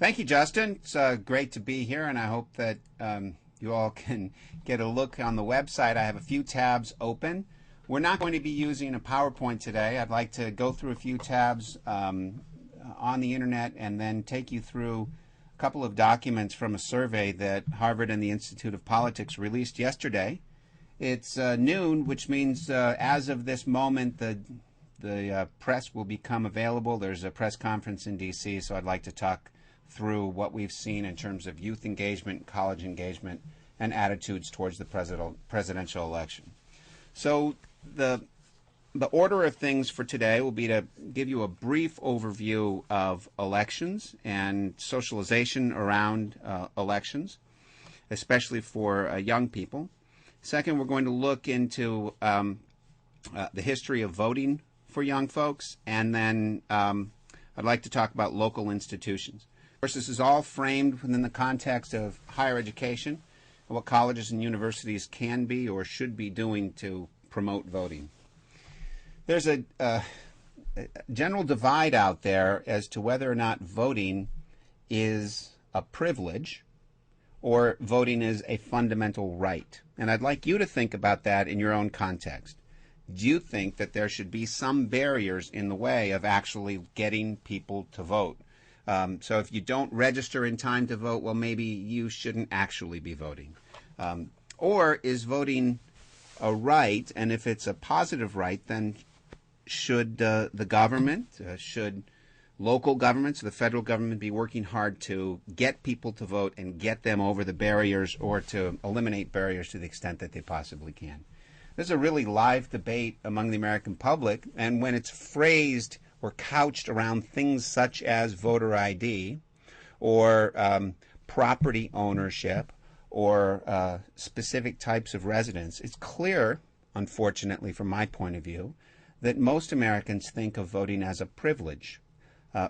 Thank you, Justin. It's great to be here, and I hope that you all can get a look on the website. I have a few tabs open. We're not going to be using a PowerPoint today. I'd like to go through a few tabs on the internet and then take you through a couple of documents from a survey that Harvard and the Institute of Politics released yesterday. It's noon, which means as of this moment, the press will become available. There's a press conference in D.C., so I'd like to talk through what we've seen in terms of youth engagement, college engagement, and attitudes towards the presidential election. So the order of things for today will be to give you a brief overview of elections and socialization around elections, especially for young people. Second, we're going to look into the history of voting for young folks, and then I'd like to talk about local institutions. Of course, this is all framed within the context of higher education and what colleges and universities can be or should be doing to promote voting. There's a general divide out there as to whether or not voting is a privilege or voting is a fundamental right. And I'd like you to think about that in your own context. Do you think that there should be some barriers in the way of actually getting people to vote? So if you don't register in time to vote, well, maybe you shouldn't actually be voting. Or is voting a right? And if it's a positive right, then should the government, should local governments, the federal government be working hard to get people to vote and get them over the barriers or to eliminate barriers to the extent that they possibly can? There's a really live debate among the American public, and when it's phrased or couched around things such as voter ID or property ownership or specific types of residence, it's clear, unfortunately from my point of view, that most Americans think of voting as a privilege,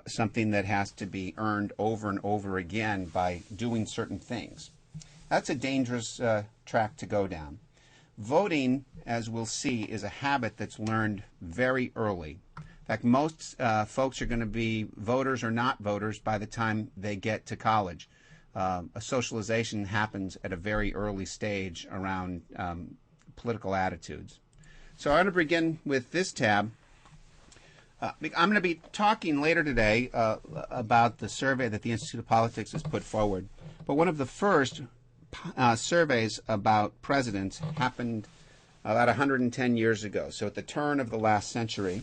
something that has to be earned over and over again by doing certain things. That's a dangerous track to go down. Voting, as we'll see, is a habit that's learned very early. In fact, most folks are going to be voters or not voters by the time they get to college. A socialization happens at a very early stage around political attitudes. So I'm going to begin with this tab. I'm going to be talking later today about the survey that the Institute of Politics has put forward. But one of the first surveys about presidents happened about 110 years ago. So at the turn of the last century,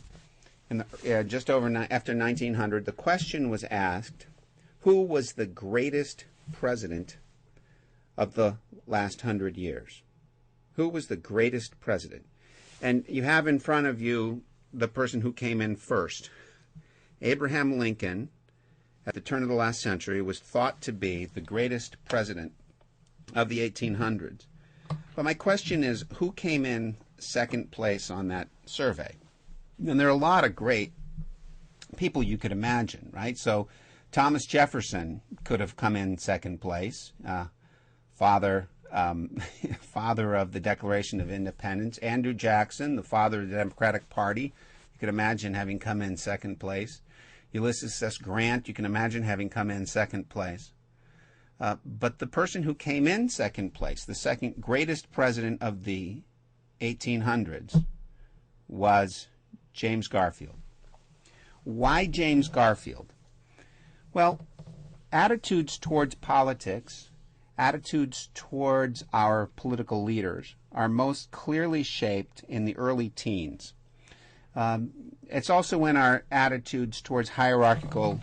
just over after 1900, the question was asked, who was the greatest president of the last 100 years? Who was the greatest president? And you have in front of you the person who came in first. Abraham Lincoln, at the turn of the last century, was thought to be the greatest president of the 1800s. But my question is, who came in second place on that survey? And there are a lot of great people you could imagine, right? So Thomas Jefferson could have come in second place, father of the Declaration of Independence. Andrew Jackson, the father of the Democratic Party, you could imagine having come in second place. Ulysses S. Grant, you can imagine having come in second place. But the person who came in second place, the second greatest president of the 1800s, was James Garfield. Why James Garfield? Well, attitudes towards politics, attitudes towards our political leaders are most clearly shaped in the early teens. It's also when our attitudes towards hierarchical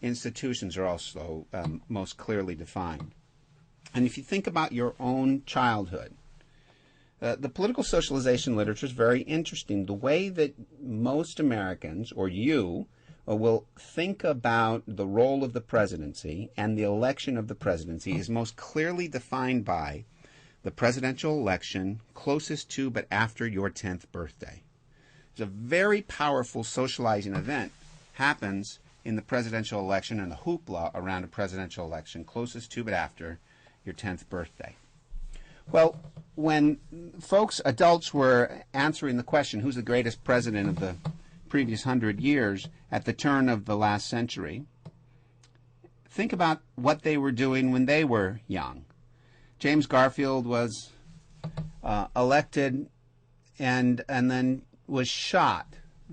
institutions are also most clearly defined. And if you think about your own childhood, the political socialization literature is very interesting. The way that most Americans, or you, will think about the role of the presidency and the election of the presidency is most clearly defined by the presidential election closest to but after your 10th birthday. It's a very powerful socializing event happens in the presidential election and the hoopla around a presidential election closest to but after your 10th birthday. Well, when adults were answering the question, who's the greatest president of the previous 100 years at the turn of the last century, think about what they were doing when they were young. James Garfield was elected and then was shot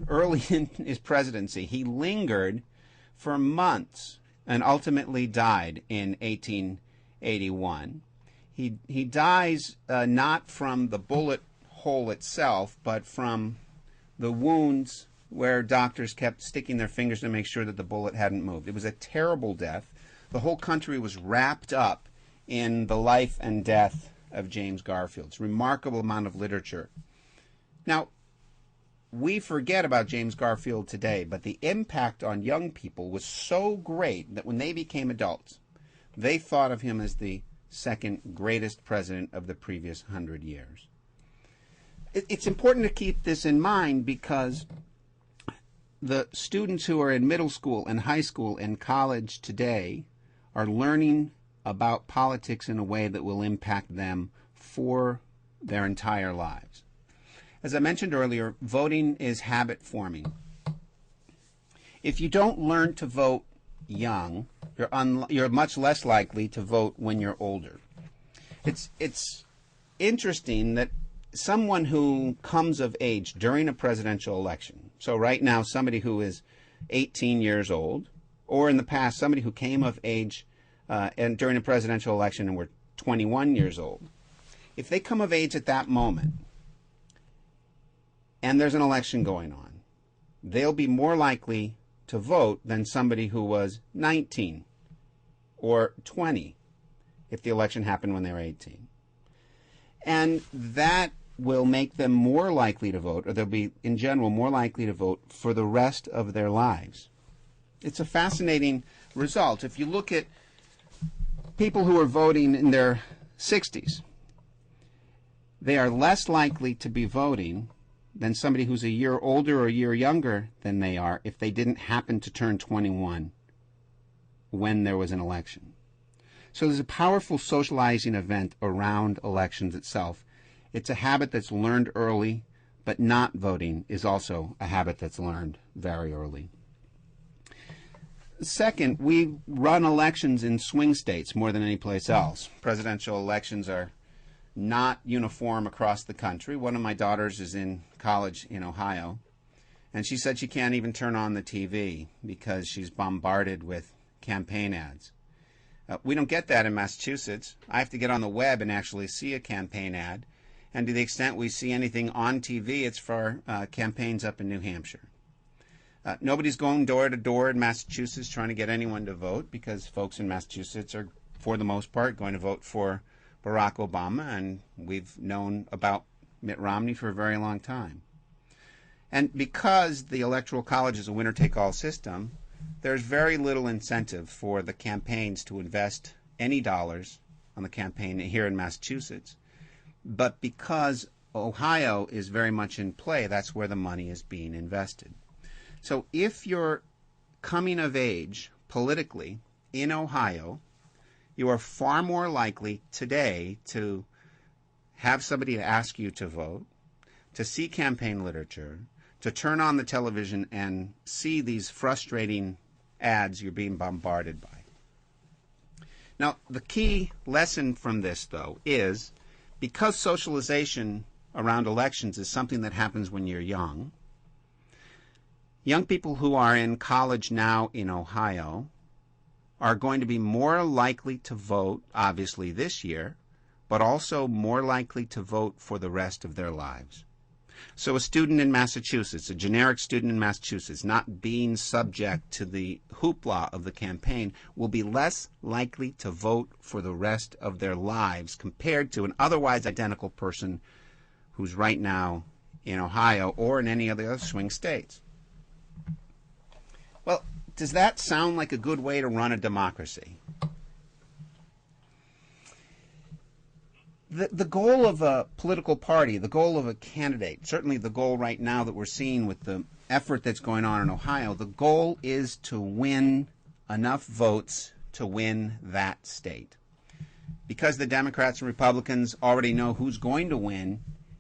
early in his presidency. He lingered for months and ultimately died in 1881. He dies not from the bullet hole itself, but from the wounds where doctors kept sticking their fingers to make sure that the bullet hadn't moved. It was a terrible death. The whole country was wrapped up in the life and death of James Garfield. It's a remarkable amount of literature. Now, we forget about James Garfield today, but the impact on young people was so great that when they became adults, they thought of him as the second greatest president of the previous 100 years. It's important to keep this in mind because the students who are in middle school and high school and college today are learning about politics in a way that will impact them for their entire lives. As I mentioned earlier, voting is habit forming. If you don't learn to vote young, you're much less likely to vote when you're older. It's interesting that someone who comes of age during a presidential election, so right now somebody who is 18 years old, or in the past somebody who came of age and during a presidential election and were 21 years old, if they come of age at that moment and there's an election going on, they'll be more likely to vote than somebody who was 19 or 20 if the election happened when they were 18. And that will make them more likely to vote, or they'll be, in general, more likely to vote for the rest of their lives. It's a fascinating result. If you look at people who are voting in their 60s, they are less likely to be voting than somebody who's a year older or a year younger than they are if they didn't happen to turn 21 when there was an election. So there's a powerful socializing event around elections itself. It's a habit that's learned early, but not voting is also a habit that's learned very early. Second, we run elections in swing states more than any place else. Presidential elections are not uniform across the country. One of my daughters is in college in Ohio, and she said she can't even turn on the TV because she's bombarded with campaign ads. We don't get that in Massachusetts. I have to get on the web and actually see a campaign ad, and to the extent we see anything on TV, it's for campaigns up in New Hampshire. Nobody's going door to door in Massachusetts trying to get anyone to vote because folks in Massachusetts are, for the most part, going to vote for Barack Obama, and we've known about Mitt Romney for a very long time. And because the Electoral College is a winner-take-all system, there's very little incentive for the campaigns to invest any dollars on the campaign here in Massachusetts. But because Ohio is very much in play, that's where the money is being invested. So if you're coming of age politically in Ohio, you are far more likely today to have somebody ask you to vote, to see campaign literature, to turn on the television and see these frustrating ads you're being bombarded by. Now, the key lesson from this, though, is because socialization around elections is something that happens when you're young, young people who are in college now in Ohio are going to be more likely to vote, obviously, this year, but also more likely to vote for the rest of their lives. So a student in Massachusetts, a generic student in Massachusetts, not being subject to the hoopla of the campaign, will be less likely to vote for the rest of their lives compared to an otherwise identical person who's right now in Ohio or in any of the other swing states. Well, does that sound like a good way to run a democracy? The goal of a political party, the goal of a candidate, certainly the goal right now that we're seeing with the effort that's going on in Ohio, the goal is to win enough votes to win that state. Because the Democrats and Republicans already know who's going to win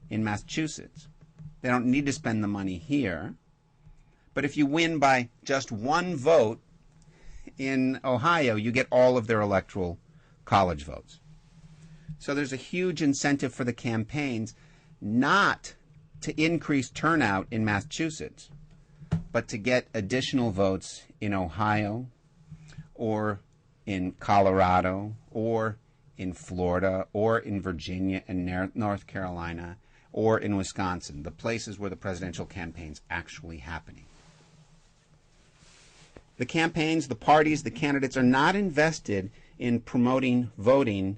in Massachusetts, they don't need to spend the money here. But if you win by just one vote in Ohio, you get all of their electoral college votes. So there's a huge incentive for the campaigns not to increase turnout in Massachusetts, but to get additional votes in Ohio or in Colorado or in Florida or in Virginia and North Carolina or in Wisconsin, the places where the presidential campaign's actually happening. The campaigns, the parties, the candidates are not invested in promoting voting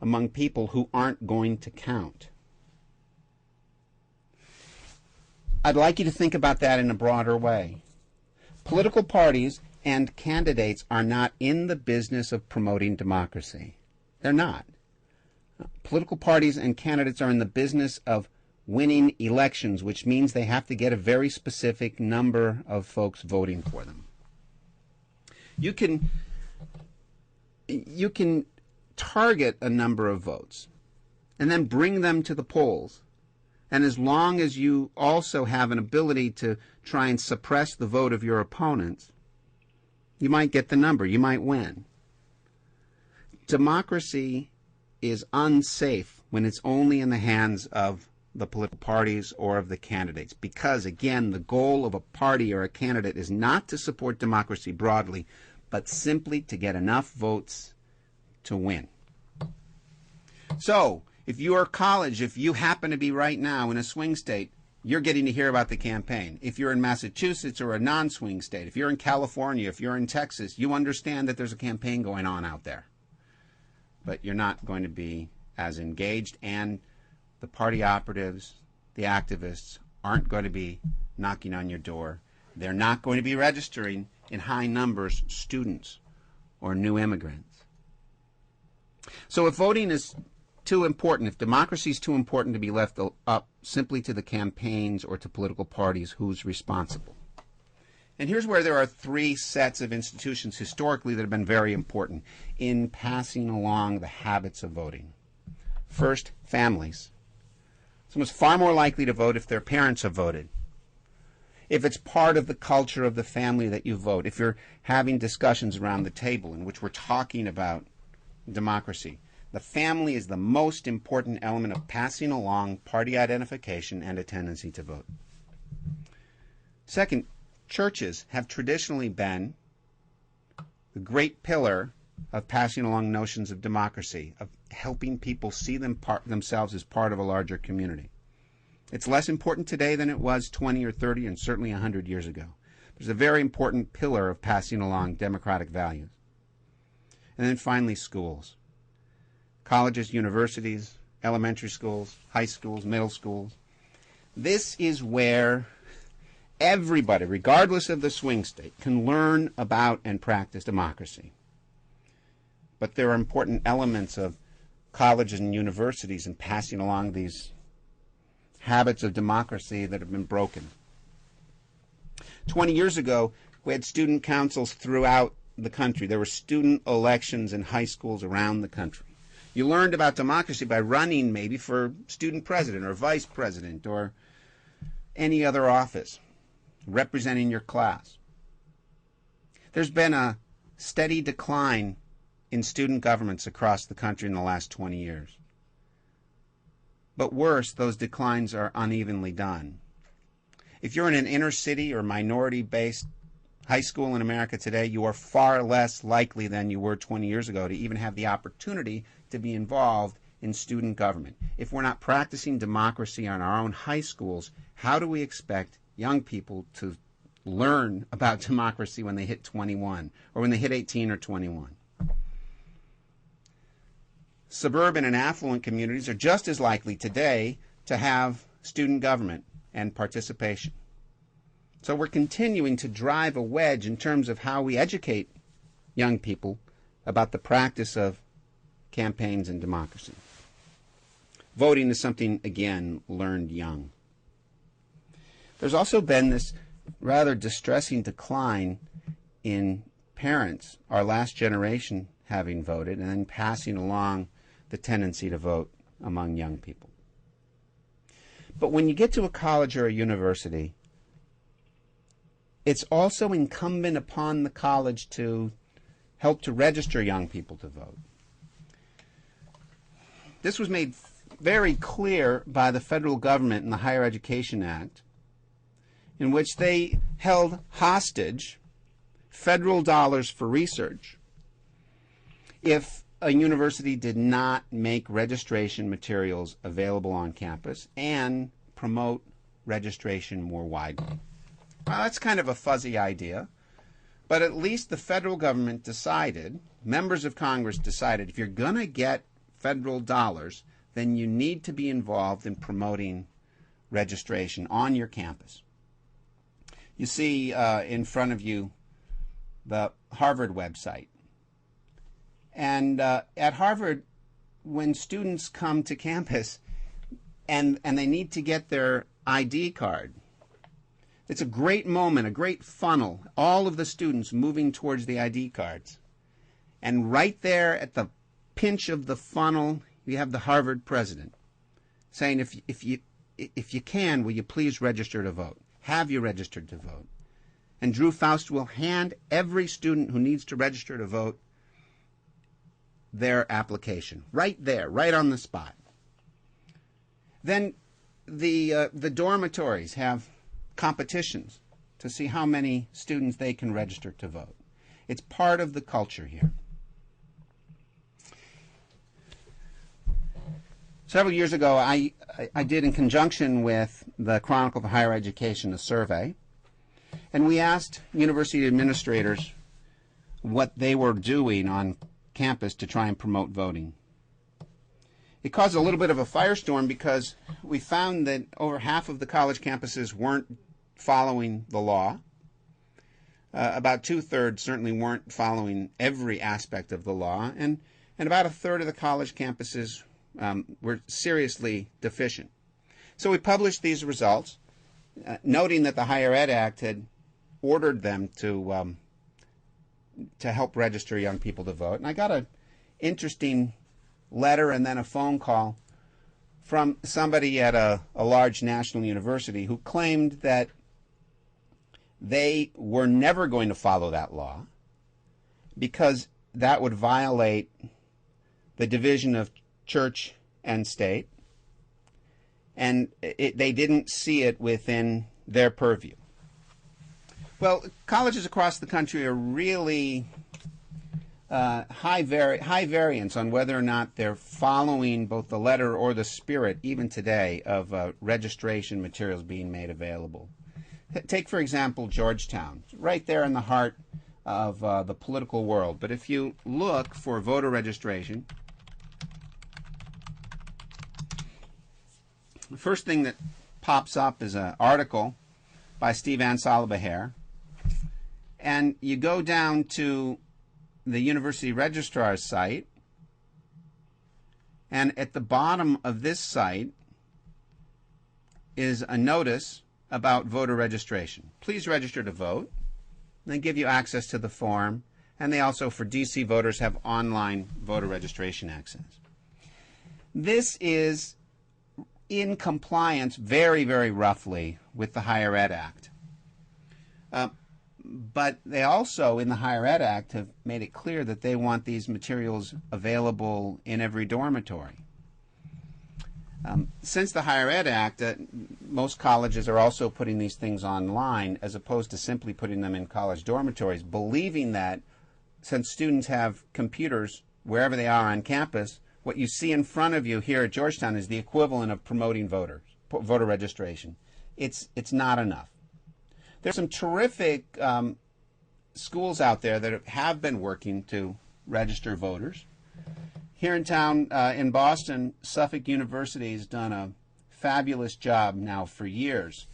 among people who aren't going to count. I'd like you to think about that in a broader way. Political parties and candidates are not in the business of promoting democracy. They're not. Political parties and candidates are in the business of winning elections, which means they have to get a very specific number of folks voting for them. You can target a number of votes and then bring them to the polls. And as long as you also have an ability to try and suppress the vote of your opponents, you might get the number, you might win. Democracy is unsafe when it's only in the hands of the political parties or of the candidates, because, again, the goal of a party or a candidate is not to support democracy broadly, but simply to get enough votes to win. So, if you are college, if you happen to be right now in a swing state, you're getting to hear about the campaign. If you're in Massachusetts or a non-swing state, if you're in California, if you're in Texas, you understand that there's a campaign going on out there. But you're not going to be as engaged, and the party operatives, the activists, aren't going to be knocking on your door. They're not going to be registering in high numbers students or new immigrants. So if voting is too important, if democracy is too important to be left up simply to the campaigns or to political parties, who's responsible? And here's where there are three sets of institutions historically that have been very important in passing along the habits of voting. First, families. Someone's far more likely to vote if their parents have voted, if it's part of the culture of the family that you vote, if you're having discussions around the table in which we're talking about democracy. The family is the most important element of passing along party identification and a tendency to vote. Second, churches have traditionally been the great pillar of passing along notions of democracy, of helping people see themselves as part of a larger community. It's less important today than it was 20 or 30 and certainly 100 years ago. It's a very important pillar of passing along democratic values. And then finally, schools. Colleges, universities, elementary schools, high schools, middle schools. This is where everybody, regardless of the swing state, can learn about and practice democracy. But there are important elements of colleges and universities in passing along these habits of democracy that have been broken. 20 years ago, we had student councils throughout the country. There were student elections in high schools around the country. You learned about democracy by running maybe for student president or vice president or any other office, representing your class. There's been a steady decline in student governments across the country in the last 20 years. But worse, those declines are unevenly done. If you're in an inner city or minority-based high school in America today, you are far less likely than you were 20 years ago to even have the opportunity to be involved in student government. If we're not practicing democracy in our own high schools, how do we expect young people to learn about democracy when they hit 21 or when they hit 18 or 21? Suburban and affluent communities are just as likely today to have student government and participation. So we're continuing to drive a wedge in terms of how we educate young people about the practice of campaigns and democracy. Voting is something, again, learned young. There's also been this rather distressing decline in parents, our last generation having voted, and then passing along the tendency to vote among young people. But when you get to a college or a university, it's also incumbent upon the college to help to register young people to vote. This was made very clear by the federal government in the Higher Education Act, in which they held hostage federal dollars for research if a university did not make registration materials available on campus and promote registration more widely. Well, that's kind of a fuzzy idea, but at least the federal government decided, members of Congress decided, if you're going to get federal dollars, then you need to be involved in promoting registration on your campus. You see in front of you the Harvard website. And at Harvard, when students come to campus and they need to get their ID card, it's a great moment, a great funnel, all of the students moving towards the ID cards. And right there at the pinch of the funnel, you have the Harvard president saying, if you can, will you please register to vote? Have you registered to vote? And Drew Faust will hand every student who needs to register to vote their application, right there, right on the spot. Then the dormitories have competitions to see how many students they can register to vote. It's part of the culture here. Several years ago, I did, in conjunction with the Chronicle of Higher Education, a survey, and we asked university administrators what they were doing on campus to try and promote voting. It caused a little bit of a firestorm because we found that over half of the college campuses weren't following the law. About 2/3 certainly weren't following every aspect of the law, and about 1/3 of the college campuses were seriously deficient. So we published these results, noting that the Higher Ed Act had ordered them to help register young people to vote. And I got an interesting letter and then a phone call from somebody at a large national university who claimed that they were never going to follow that law because that would violate the division of church and state, and they didn't see it within their purview. Well, colleges across the country are really high variance on whether or not they're following both the letter or the spirit, even today, of registration materials being made available. Take, for example, Georgetown, right there in the heart of the political world. But if you look for voter registration, the first thing that pops up is an article by Steve Ansalabaher, and you go down to the University Registrar's site, and at the bottom of this site is a notice about voter registration. Please register to vote. They give you access to the form, and they also, for DC voters, have online voter registration access. This is in compliance very, very roughly with the Higher Ed Act. But they also, in the Higher Ed Act, have made it clear that they want these materials available in every dormitory. Since the Higher Ed Act, most colleges are also putting these things online as opposed to simply putting them in college dormitories, believing that since students have computers wherever they are on campus, what you see in front of you here at Georgetown is the equivalent of promoting voter registration. It's not enough. There's some terrific schools out there that have been working to register voters. Here in town, in Boston, Suffolk University has done a fabulous job now for years,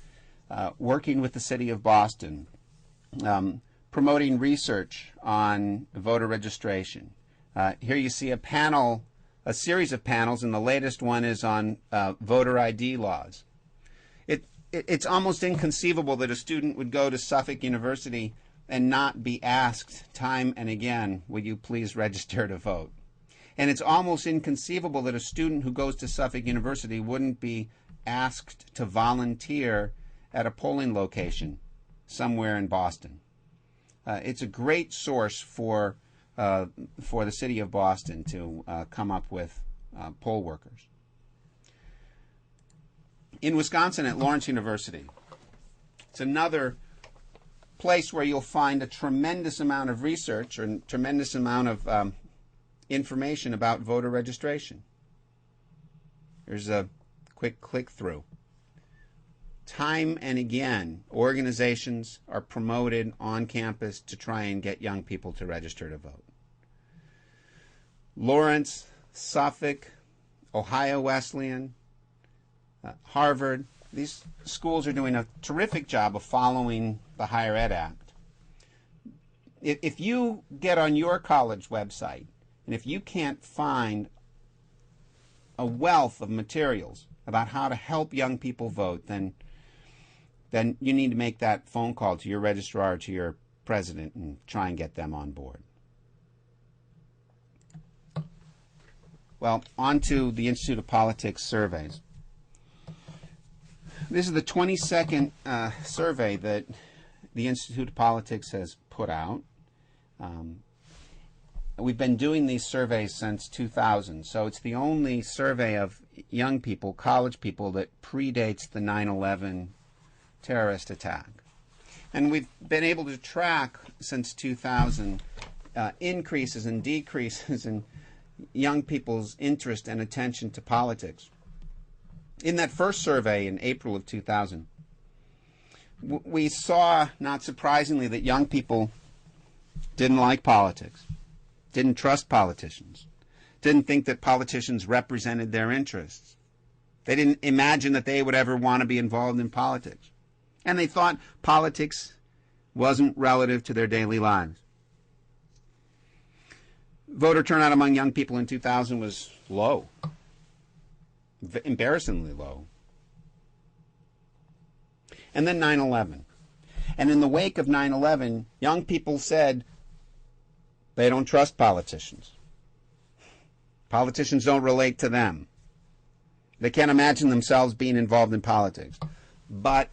working with the city of Boston, promoting research on voter registration. Here you see a series of panels, and the latest one is on voter ID laws. It's almost inconceivable that a student would go to Suffolk University and not be asked time and again, will you please register to vote? And it's almost inconceivable that a student who goes to Suffolk University wouldn't be asked to volunteer at a polling location somewhere in Boston. It's a great source for for the city of Boston to come up with poll workers. In Wisconsin at Lawrence University, it's another place where you'll find a tremendous amount of research or a tremendous amount of information about voter registration. Here's a quick click-through. Time and again, organizations are promoted on campus to try and get young people to register to vote. Lawrence, Suffolk, Ohio Wesleyan, Harvard, these schools are doing a terrific job of following the Higher Ed Act. If you get on your college website, and if you can't find a wealth of materials about how to help young people vote, then you need to make that phone call to your registrar, to your president, and try and get them on board. Well, on to the Institute of Politics surveys. This is the 22nd survey that the Institute of Politics has put out. We've been doing these surveys since 2000, so it's the only survey of young people, college people, that predates the 9/11 terrorist attack. And we've been able to track since 2000 increases and decreases in young people's interest and attention to politics. In that first survey in April of 2000, we saw, not surprisingly, that young people didn't like politics, didn't trust politicians, didn't think that politicians represented their interests. They didn't imagine that they would ever want to be involved in politics. And they thought politics wasn't relative to their daily lives. Voter turnout among young people in 2000 was low, embarrassingly low. And then 9/11. And in the wake of 9/11, young people said they don't trust politicians. Politicians don't relate to them. They can't imagine themselves being involved in politics. But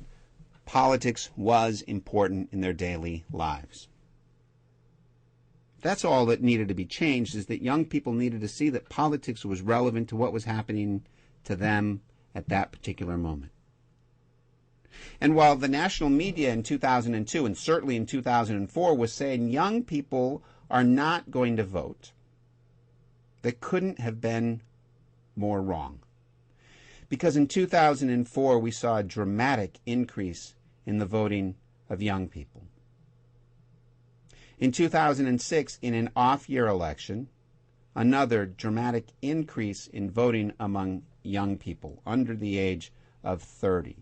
politics was important in their daily lives. That's all that needed to be changed, is that young people needed to see that politics was relevant to what was happening to them at that particular moment. And while the national media in 2002 and certainly in 2004 was saying young people are not going to vote, they couldn't have been more wrong. Because in 2004 we saw a dramatic increase in the voting of young people. In 2006, in an off-year election, another dramatic increase in voting among young people under the age of 30.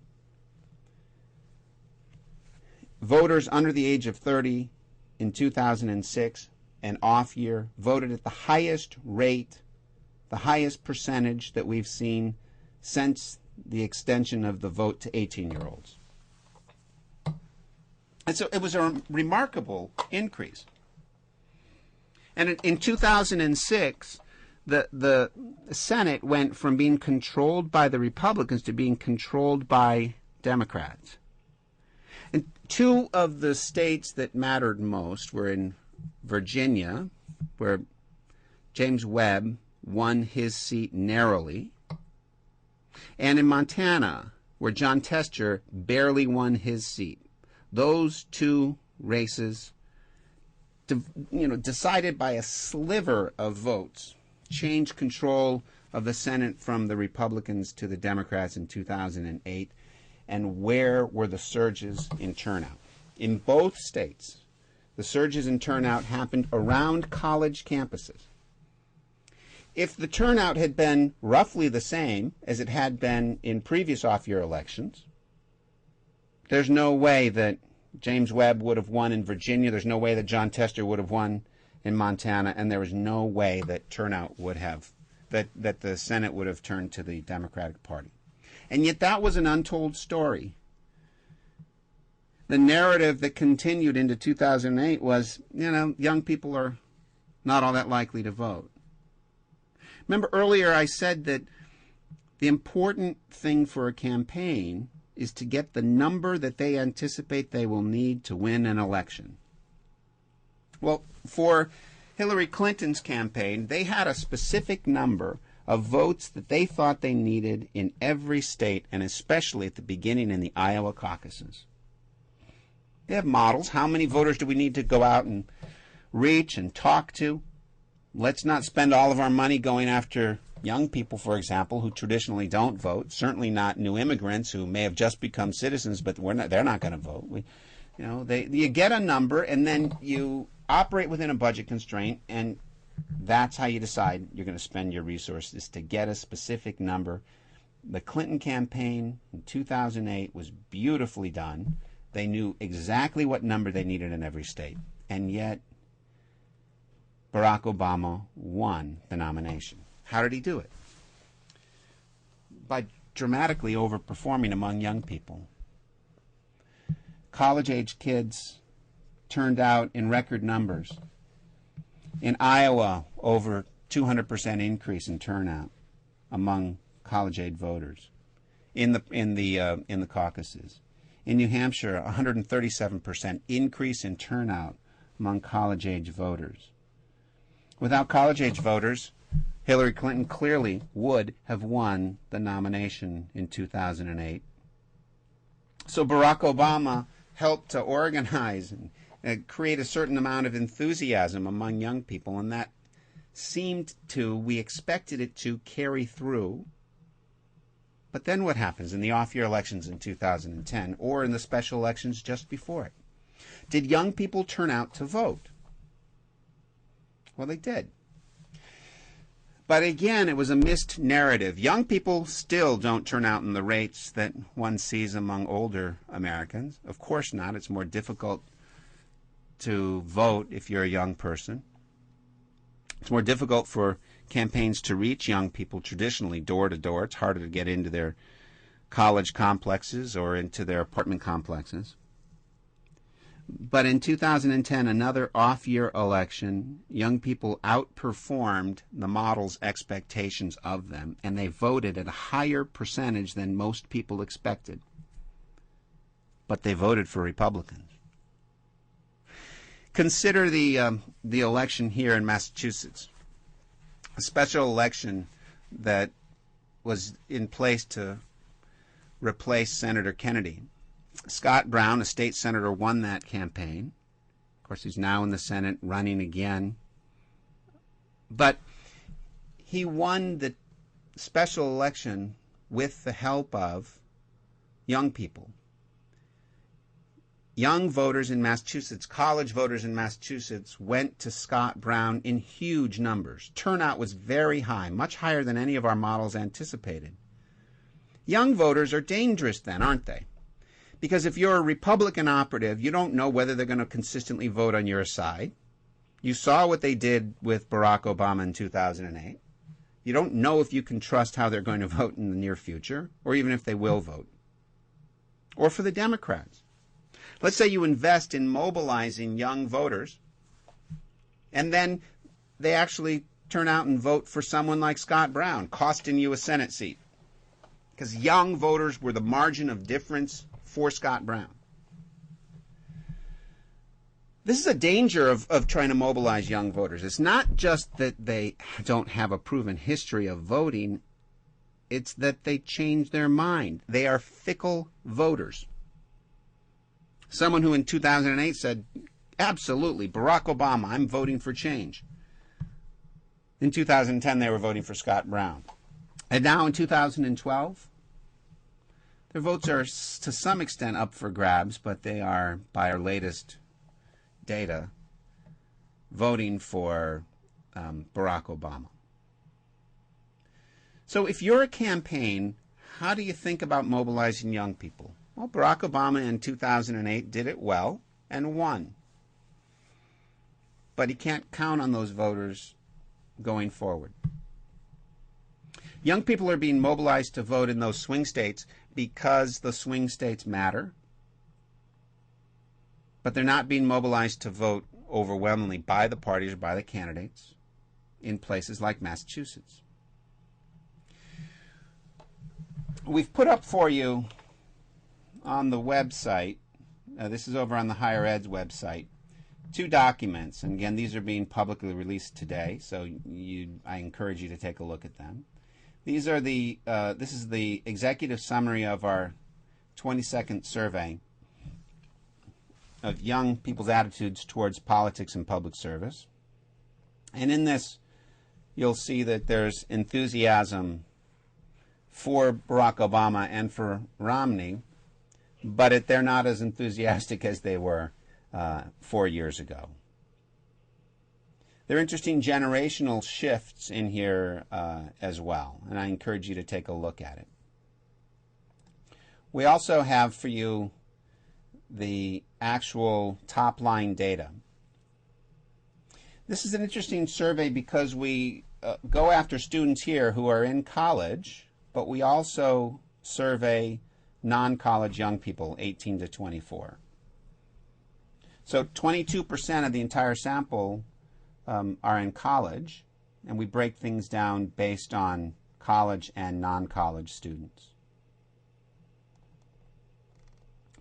Voters under the age of 30 in 2006, an off year, voted at the highest rate, the highest percentage that we've seen since the extension of the vote to 18-year-olds. And so it was a remarkable increase. And in 2006, the Senate went from being controlled by the Republicans to being controlled by Democrats. And two of the states that mattered most were in Virginia, where James Webb won his seat narrowly, and in Montana, where John Tester barely won his seat. Those two races, decided by a sliver of votes, changed control of the Senate from the Republicans to the Democrats in 2008. And where were the surges in turnout? In both states, the surges in turnout happened around college campuses. If the turnout had been roughly the same as it had been in previous off-year elections, there's no way that James Webb would have won in Virginia, there's no way that John Tester would have won in Montana, and there was no way that turnout would have, that the Senate would have turned to the Democratic Party. And yet that was an untold story. The narrative that continued into 2008 was, young people are not all that likely to vote. Remember earlier I said that the important thing for a campaign is to get the number that they anticipate they will need to win an election. Well, for Hillary Clinton's campaign, they had a specific number of votes that they thought they needed in every state, and especially at the beginning in the Iowa caucuses. They have models. How many voters do we need to go out and reach and talk to? Let's not spend all of our money going after young people, for example, who traditionally don't vote. Certainly not new immigrants who may have just become citizens, but they're not going to vote. You get a number, and then you operate within a budget constraint, and that's how you decide you're going to spend your resources to get a specific number. The Clinton campaign in 2008 was beautifully done. They knew exactly what number they needed in every state, and yet Barack Obama won the nomination. How did he do it? By dramatically overperforming among young people. College-age kids turned out in record numbers. In Iowa, over 200% increase in turnout among college-age voters in the caucuses. In New Hampshire, 137% increase in turnout among college-age voters. Without college-age voters, Hillary Clinton clearly would have won the nomination in 2008. So Barack Obama helped to organize and create a certain amount of enthusiasm among young people, and that we expected it to carry through. But then what happens in the off-year elections in 2010 or in the special elections just before it? Did young people turn out to vote? Well, they did. But again, it was a missed narrative. Young people still don't turn out in the rates that one sees among older Americans. Of course not. It's more difficult to vote if you're a young person. It's more difficult for campaigns to reach young people traditionally door to door. It's harder to get into their college complexes or into their apartment complexes. But in 2010, another off-year election, young people outperformed the model's expectations of them, and they voted at a higher percentage than most people expected. But they voted for Republicans. Consider the election here in Massachusetts, a special election that was in place to replace Senator Kennedy. Scott Brown, a state senator, won that campaign. Of course, he's now in the Senate running again. But he won the special election with the help of young people. Young voters in Massachusetts, college voters in Massachusetts, went to Scott Brown in huge numbers. Turnout was very high, much higher than any of our models anticipated. Young voters are dangerous then, aren't they? Because if you're a Republican operative, you don't know whether they're going to consistently vote on your side. You saw what they did with Barack Obama in 2008. You don't know if you can trust how they're going to vote in the near future, or even if they will vote. Or for the Democrats. Let's say you invest in mobilizing young voters, and then they actually turn out and vote for someone like Scott Brown, costing you a Senate seat. Because young voters were the margin of difference for Scott Brown. This is a danger of trying to mobilize young voters. It's not just that they don't have a proven history of voting, it's that they change their mind. They are fickle voters. Someone who in 2008 said, absolutely, Barack Obama, I'm voting for change. In 2010, they were voting for Scott Brown. And now in 2012, their votes are to some extent up for grabs, but they are, by our latest data, voting for Barack Obama. So if you're a campaign, how do you think about mobilizing young people? Well, Barack Obama in 2008 did it well and won. But he can't count on those voters going forward. Young people are being mobilized to vote in those swing states because the swing states matter. But they're not being mobilized to vote overwhelmingly by the parties or by the candidates in places like Massachusetts. We've put up for you on the website, this is over on the Higher Ed's website, two documents, and again, these are being publicly released today, so I encourage you to take a look at them. These are this is the executive summary of our 22nd survey of young people's attitudes towards politics and public service. And in this, you'll see that there's enthusiasm for Barack Obama and for Romney, but they're not as enthusiastic as they were 4 years ago. There are interesting generational shifts in here as well, and I encourage you to take a look at it. We also have for you the actual top-line data. This is an interesting survey because we go after students here who are in college, but we also survey non-college young people, 18 to 24. So 22% of the entire sample are in college, and we break things down based on college and non-college students.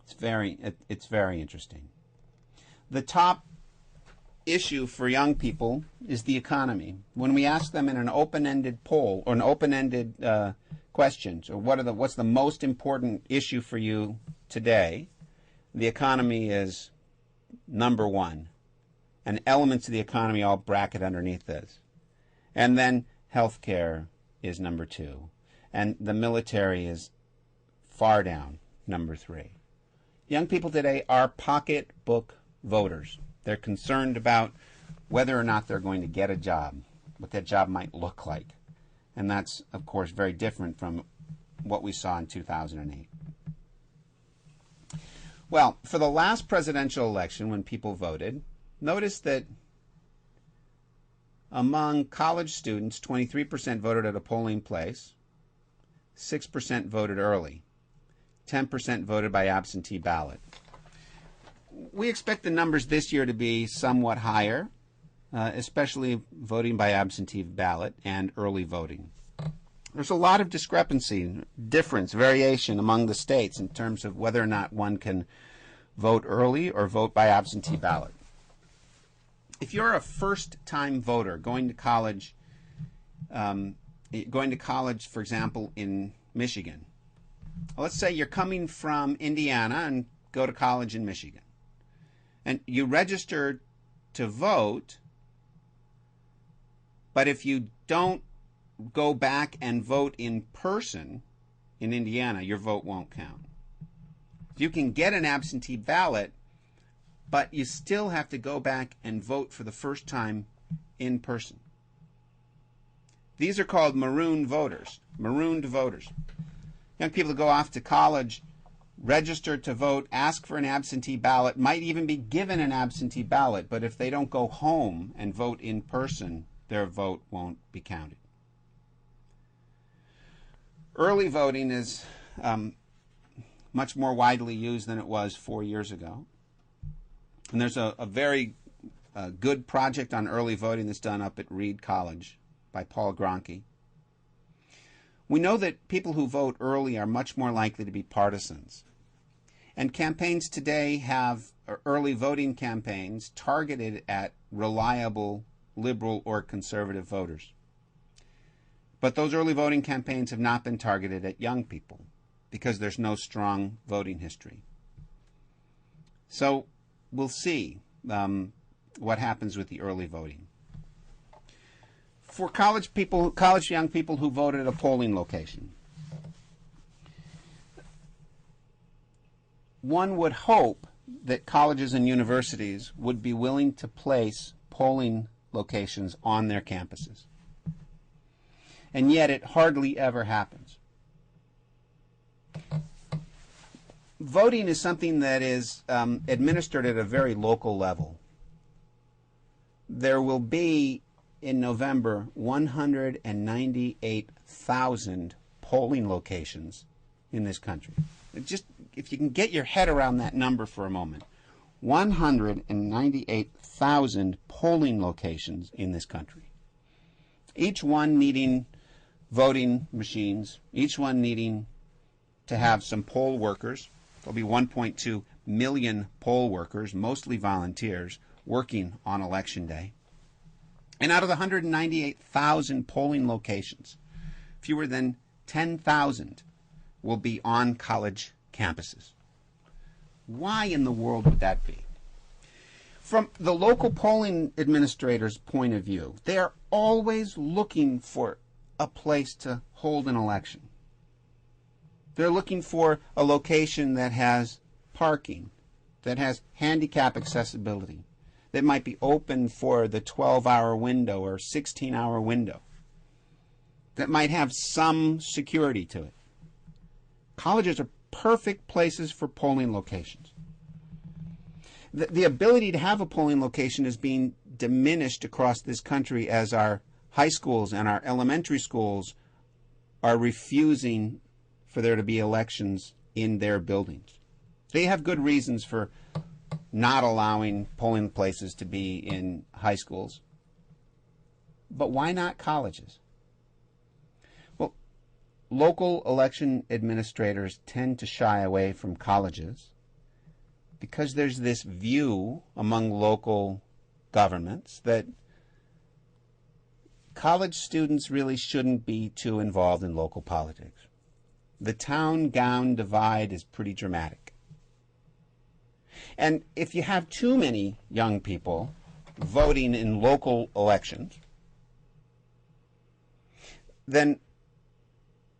It's very interesting. The top issue for young people is the economy. When we ask them in an open-ended poll or an open-ended question, so what's the most important issue for you today, the economy is number one. And elements of the economy all bracket underneath this. And then healthcare is number two. And the military is far down, number three. Young people today are pocketbook voters. They're concerned about whether or not they're going to get a job, what that job might look like. And that's, of course, very different from what we saw in 2008. Well, for the last presidential election, when people voted, notice that among college students, 23% voted at a polling place, 6% voted early, 10% voted by absentee ballot. We expect the numbers this year to be somewhat higher, especially voting by absentee ballot and early voting. There's a lot of discrepancy, difference, variation among the states in terms of whether or not one can vote early or vote by absentee ballot. If you're a first-time voter going to college, for example, in Michigan, let's say you're coming from Indiana and go to college in Michigan, and you register to vote, but if you don't go back and vote in person in Indiana, your vote won't count. You can get an absentee ballot, but you still have to go back and vote for the first time in person. These are called marooned voters, marooned voters. Young people who go off to college, register to vote, ask for an absentee ballot, might even be given an absentee ballot, but if they don't go home and vote in person, their vote won't be counted. Early voting is much more widely used than it was 4 years ago. And there's a very good project on early voting that's done up at Reed College by Paul Gronke. We know that people who vote early are much more likely to be partisans. And campaigns today have early voting campaigns targeted at reliable liberal or conservative voters. But those early voting campaigns have not been targeted at young people because there's no strong voting history. So we'll see what happens with the early voting. For college young people who voted at a polling location, one would hope that colleges and universities would be willing to place polling locations on their campuses. And yet it hardly ever happens. Voting is something that is administered at a very local level. There will be, in November, 198,000 polling locations in this country. Just, if you can get your head around that number for a moment, 198,000 polling locations in this country. Each one needing voting machines, each one needing to have some poll workers. There'll be 1.2 million poll workers, mostly volunteers, working on Election Day. And out of the 198,000 polling locations, fewer than 10,000 will be on college campuses. Why in the world would that be? From the local polling administrator's point of view, they are always looking for a place to hold an election. They're looking for a location that has parking, that has handicap accessibility, that might be open for the 12-hour window or 16-hour window, that might have some security to it. Colleges are perfect places for polling locations. The ability to have a polling location is being diminished across this country as our high schools and our elementary schools are refusing for there to be elections in their buildings. They have good reasons for not allowing polling places to be in high schools. But why not colleges? Well, local election administrators tend to shy away from colleges because there's this view among local governments that college students really shouldn't be too involved in local politics. The town-gown divide is pretty dramatic. And if you have too many young people voting in local elections, then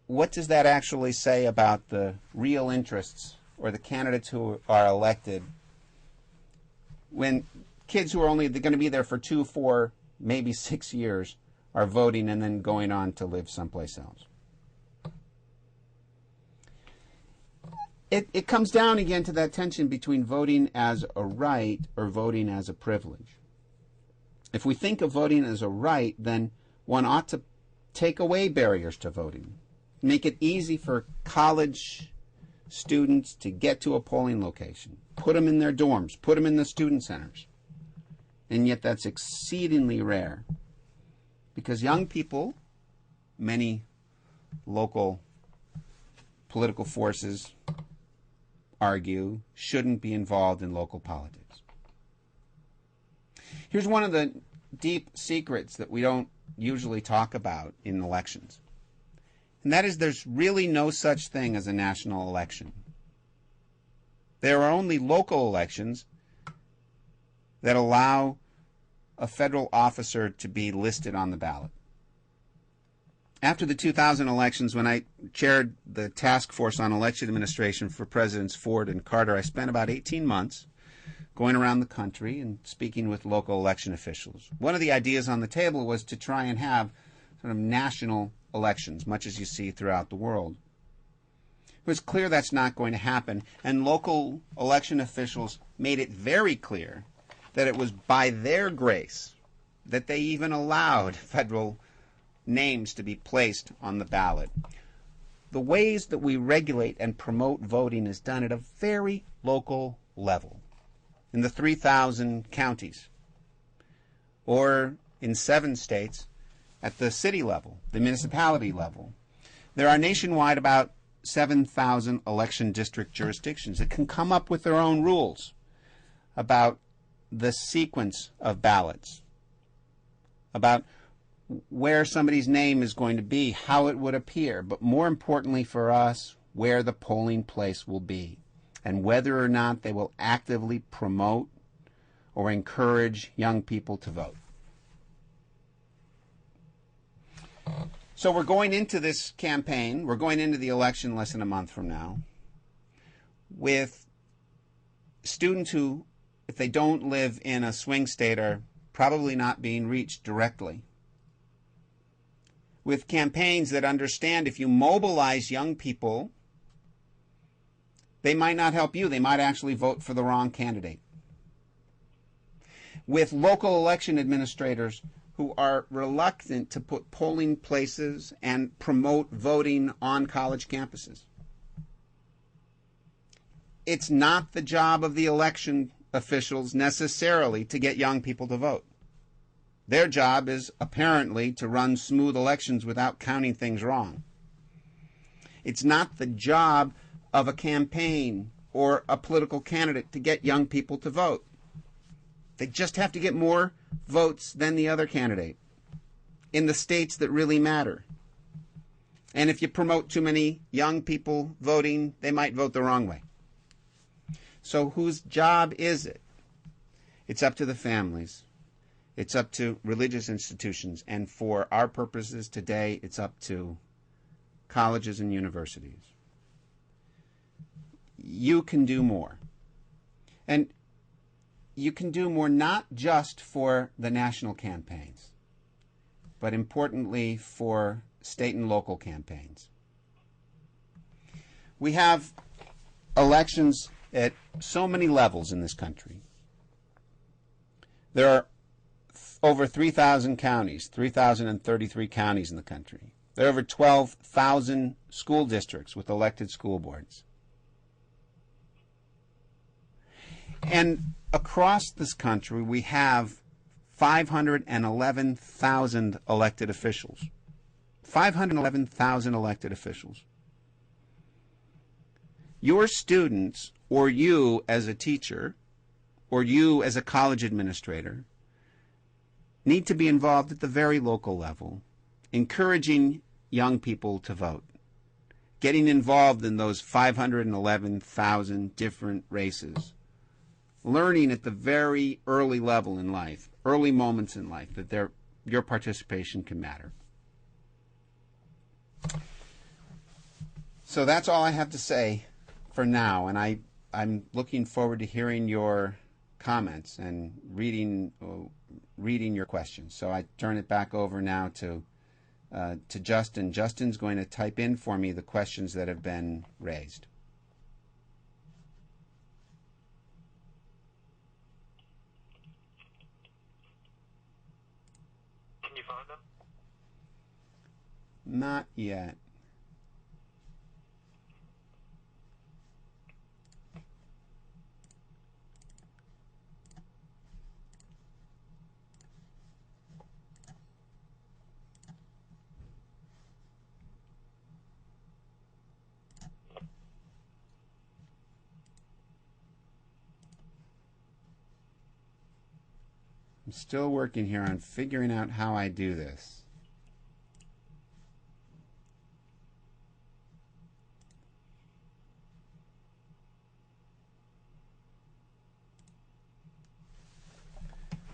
what does that actually say about the real interests or the candidates who are elected when kids who are only going to be there for 2, 4, maybe 6 years are voting and then going on to live someplace else? It comes down again to that tension between voting as a right or voting as a privilege. If we think of voting as a right, then one ought to take away barriers to voting, make it easy for college students to get to a polling location, put them in their dorms, put them in the student centers. And yet that's exceedingly rare because young people, many local political forces argue, shouldn't be involved in local politics. Here's one of the deep secrets that we don't usually talk about in elections. And that is there's really no such thing as a national election. There are only local elections that allow a federal officer to be listed on the ballot. After the 2000 elections, when I chaired the task force on election administration for Presidents Ford and Carter, I spent about 18 months going around the country and speaking with local election officials. One of the ideas on the table was to try and have sort of national elections, much as you see throughout the world. It was clear that's not going to happen, and local election officials made it very clear that it was by their grace that they even allowed federal names to be placed on the ballot. The ways that we regulate and promote voting is done at a very local level, in the 3,000 counties, or in 7 states at the city level, the municipality level. There are nationwide about 7,000 election district jurisdictions that can come up with their own rules about the sequence of ballots, about where somebody's name is going to be, how it would appear, but more importantly for us, where the polling place will be, and whether or not they will actively promote or encourage young people to vote. So we're going into this campaign, we're going into the election less than a month from now, with students who, if they don't live in a swing state, are probably not being reached directly. With campaigns that understand if you mobilize young people, they might not help you. They might actually vote for the wrong candidate. With local election administrators who are reluctant to put polling places and promote voting on college campuses. It's not the job of the election officials necessarily to get young people to vote. Their job is apparently to run smooth elections without counting things wrong. It's not the job of a campaign or a political candidate to get young people to vote. They just have to get more votes than the other candidate in the states that really matter. And if you promote too many young people voting, they might vote the wrong way. So whose job is it? It's up to the families. It's up to religious institutions. And for our purposes today, it's up to colleges and universities. You can do more. And you can do more not just for the national campaigns, but importantly for state and local campaigns. We have elections at so many levels in this country. There are over 3,000 counties, 3,033 counties in the country. There are over 12,000 school districts with elected school boards. And across this country, we have 511,000 elected officials. 511,000 elected officials. Your students, or you as a teacher, or you as a college administrator, need to be involved at the very local level, encouraging young people to vote, getting involved in those 511,000 different races, learning at the very early level in life, early moments in life, that your participation can matter. So that's all I have to say for now, and I'm looking forward to hearing your comments and reading your questions. So I turn it back over now to Justin. Justin's going to type in for me the questions that have been raised. Can you find them? Not yet. I'm still working here on figuring out how I do this.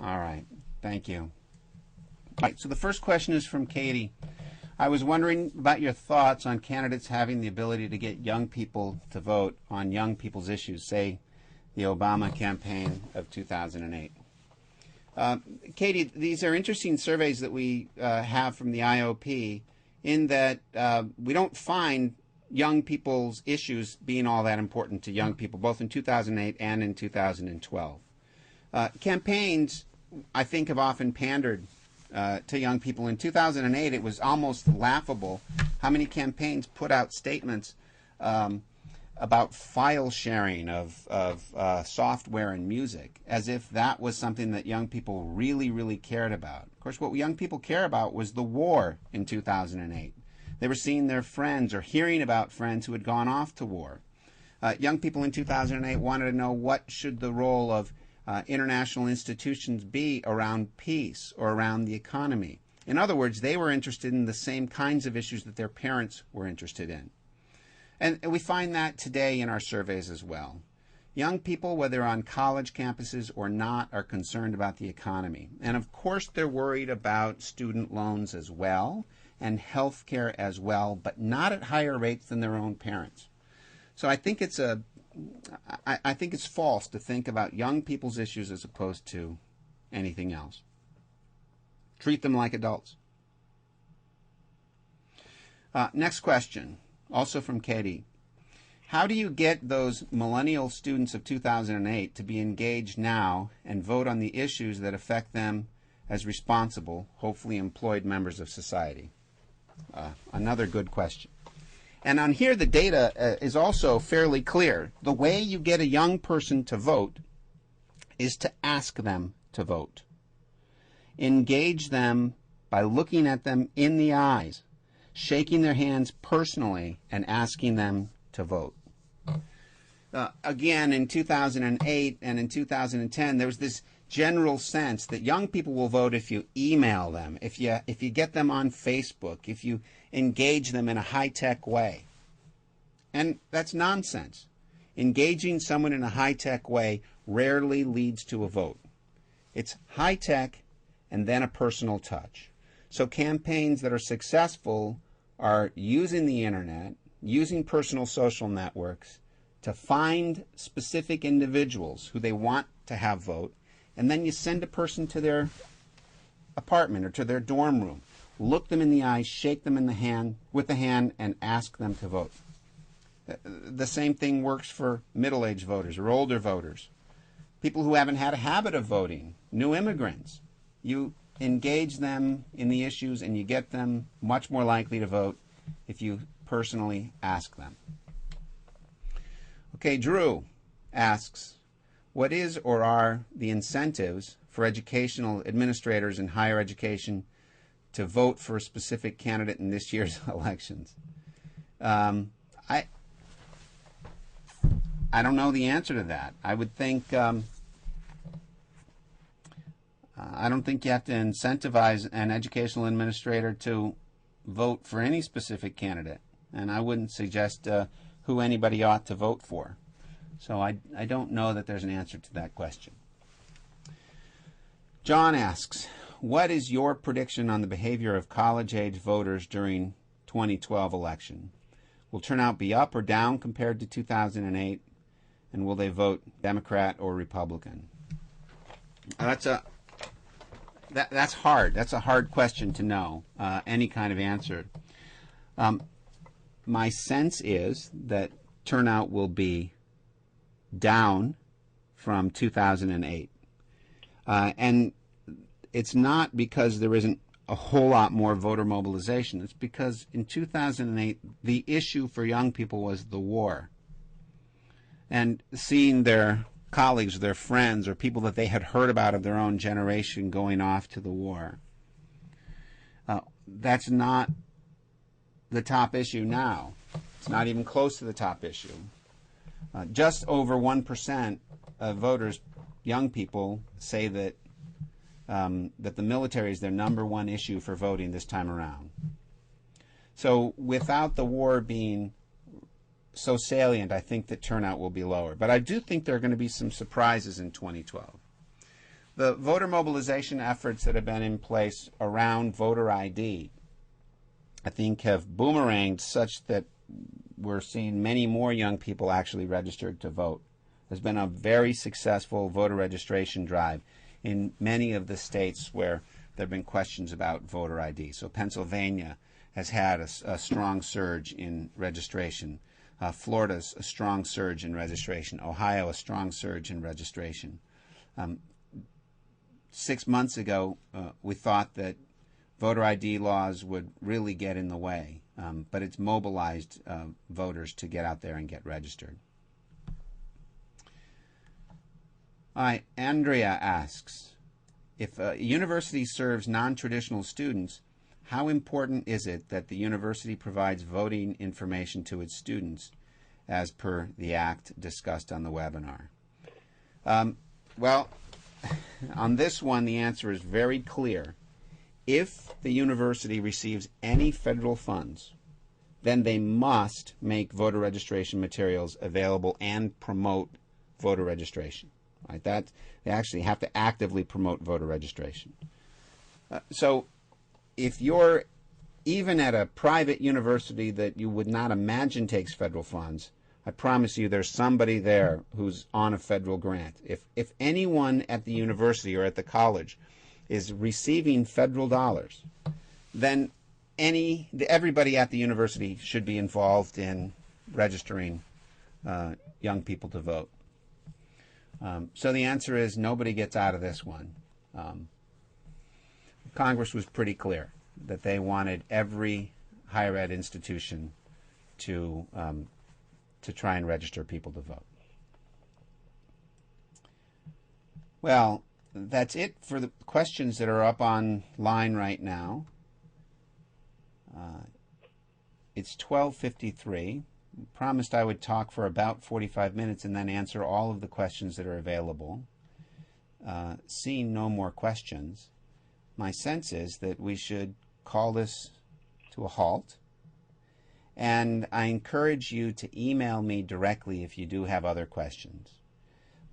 All right, thank you. All right, so the first question is from Katie. I was wondering about your thoughts on candidates having the ability to get young people to vote on young people's issues, say the Obama campaign of 2008. Katie, these are interesting surveys that we have from the IOP in that we don't find young people's issues being all that important to young people, both in 2008 and in 2012. Campaigns, I think, have often pandered to young people. In 2008, it was almost laughable how many campaigns put out statements about file sharing of software and music, as if that was something that young people really, really cared about. Of course, what young people care about was the war in 2008. They were seeing their friends or hearing about friends who had gone off to war. Young people in 2008 wanted to know what should the role of international institutions be around peace or around the economy. In other words, they were interested in the same kinds of issues that their parents were interested in. And we find that today in our surveys as well. Young people, whether on college campuses or not, are concerned about the economy. And of course they're worried about student loans as well and health care as well, but not at higher rates than their own parents. So I think it's false to think about young people's issues as opposed to anything else. Treat them like adults. Next question. Also from Katie. How do you get those millennial students of 2008 to be engaged now and vote on the issues that affect them as responsible, hopefully employed members of society? Another good question. And on here, the data is also fairly clear. The way you get a young person to vote is to ask them to vote. Engage them by looking at them in the eyes, shaking their hands personally, and asking them to vote. Again, in 2008 and in 2010, there was this general sense that young people will vote if you email them, if you get them on Facebook, if you engage them in a high-tech way. And that's nonsense. Engaging someone in a high-tech way rarely leads to a vote. It's high-tech and then a personal touch. So campaigns that are successful are using the internet, using personal social networks to find specific individuals who they want to have vote, and then you send a person to their apartment or to their dorm room, look them in the eyes, shake them in the hand with the hand, and ask them to vote. The same thing works for middle-aged voters or older voters, people who haven't had a habit of voting, new immigrants. You engage them in the issues and you get them much more likely to vote if you personally ask them. Okay, Drew asks, what is or are the incentives for educational administrators in higher education to vote for a specific candidate in this year's elections? I don't know the answer to that. I would think I don't think you have to incentivize an educational administrator to vote for any specific candidate, and I wouldn't suggest who anybody ought to vote for. So I don't know that there's an answer to that question. John asks, what is your prediction on the behavior of college-age voters during 2012 election? Will turnout be up or down compared to 2008? And will they vote Democrat or Republican? That's hard. That's a hard question to know any kind of answer. My sense is that turnout will be down from 2008. And it's not because there isn't a whole lot more voter mobilization. It's because in 2008, the issue for young people was the war. And seeing their colleagues, their friends, or people that they had heard about of their own generation going off to the war. That's not the top issue now. It's not even close to the top issue. Just over 1% of voters, young people, say that that the military is their #1 issue for voting this time around. So without the war being so salient, I think that turnout will be lower. But I do think there are going to be some surprises in 2012. The voter mobilization efforts that have been in place around voter ID, I think, have boomeranged such that we're seeing many more young people actually registered to vote. There's been a very successful voter registration drive in many of the states where there have been questions about voter ID. So Pennsylvania has had a strong surge in registration. Florida's a strong surge in registration. Ohio, a strong surge in registration. 6 months ago, we thought that voter ID laws would really get in the way, but it's mobilized voters to get out there and get registered. All right, Andrea asks, if a university serves non-traditional students, how important is it that the university provides voting information to its students as per the act discussed on the webinar? Well, on this one, the answer is very clear. If the university receives any federal funds, then they must make voter registration materials available and promote voter registration. Right? They actually have to actively promote voter registration. So if you're even at a private university that you would not imagine takes federal funds, I promise you there's somebody there who's on a federal grant. If anyone at the university or at the college is receiving federal dollars, then everybody at the university should be involved in registering young people to vote. So the answer is nobody gets out of this one. Congress was pretty clear that they wanted every higher ed institution to try and register people to vote. Well, that's it for the questions that are up online right now. It's 12:53. Promised I would talk for about 45 minutes and then answer all of the questions that are available. seeing no more questions, my sense is that we should call this to a halt. And I encourage you to email me directly if you do have other questions.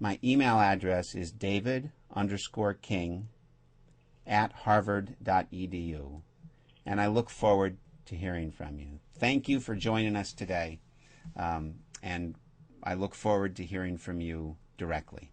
My email address is david_king@harvard.edu. And I look forward to hearing from you. Thank you for joining us today. And I look forward to hearing from you directly.